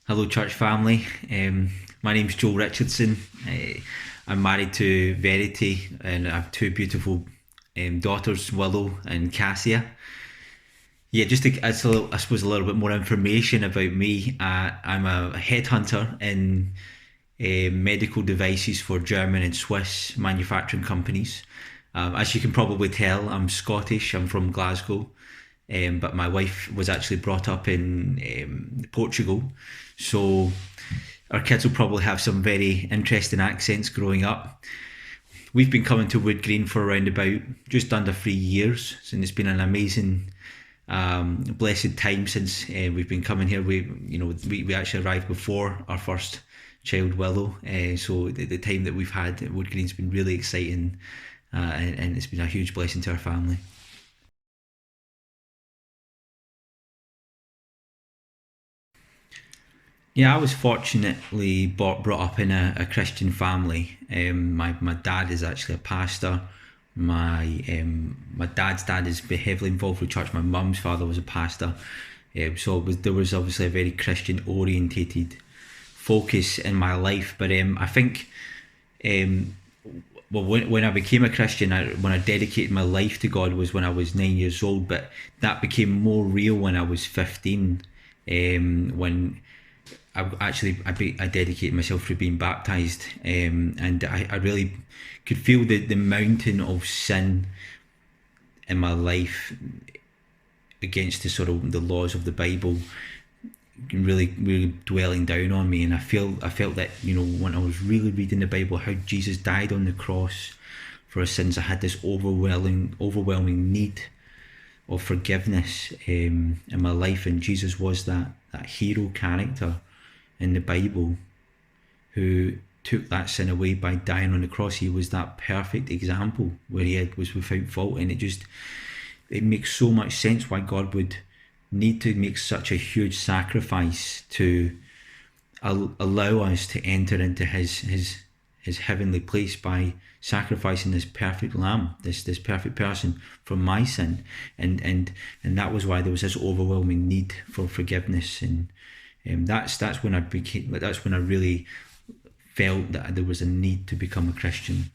Hello, church family. My name's Joel Richardson. I'm married to Verity, and I have two beautiful daughters, Willow and Cassia. Yeah, just to, I suppose a little bit more information about me. I'm a headhunter in medical devices for German and Swiss manufacturing companies. As you can probably tell, I'm Scottish. I'm from Glasgow, but my wife was actually brought up in Portugal. So our kids will probably have some very interesting accents growing up. We've been coming to Wood Green for around about just under 3 years, and it's been an amazing, blessed time since we've been coming here. We actually arrived before our first child, Willow. So the time that we've had at Wood Green's been really exciting, and it's been a huge blessing to our family. Yeah, I was fortunately brought up in a Christian family. My dad is actually a pastor. My dad's dad is heavily involved with church. My mum's father was a pastor. There was obviously a very Christian orientated focus in my life. But I think um, well, when I became a Christian, when I dedicated my life to God was when I was 9 years old. But that became more real when I was 15. When I dedicated myself to being baptized, and I really could feel the mountain of sin in my life against the sort of the laws of the Bible really dwelling down on me. And I felt that, when I was really reading the Bible, how Jesus died on the cross for our sins, I had this overwhelming need of forgiveness in my life. And Jesus was that hero character in the Bible who took that sin away by dying on the cross. He was that perfect example where was without fault. And it makes so much sense why God would need to make such a huge sacrifice to allow us to enter into his heavenly place by sacrificing this perfect lamb, this perfect person for my sin. And that was why there was this overwhelming need for forgiveness. And that's when I really felt that there was a need to become a Christian.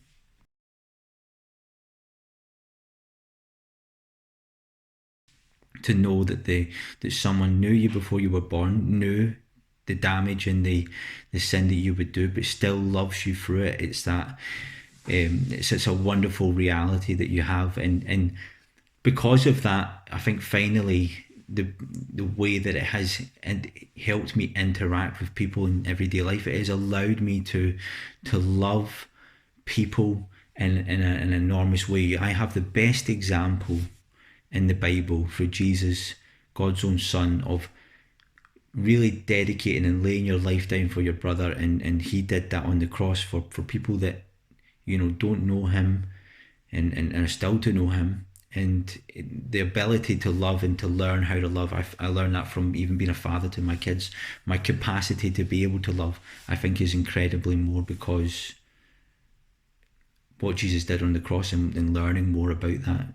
To know that someone knew you before you were born, knew the damage and the sin that you would do, but still loves you through it. It's a wonderful reality that you have. And because of that, I think finally the way that it has helped me interact with people in everyday life, it has allowed me to love people in an enormous way. I have the best example in the Bible through Jesus, God's own Son, of really dedicating and laying your life down for your brother. And he did that on the cross for people that don't know him, and are still to know him. And the ability to love and to learn how to love, I learned that from even being a father to my kids. My capacity to be able to love, I think, is incredibly more because what Jesus did on the cross, and learning more about that.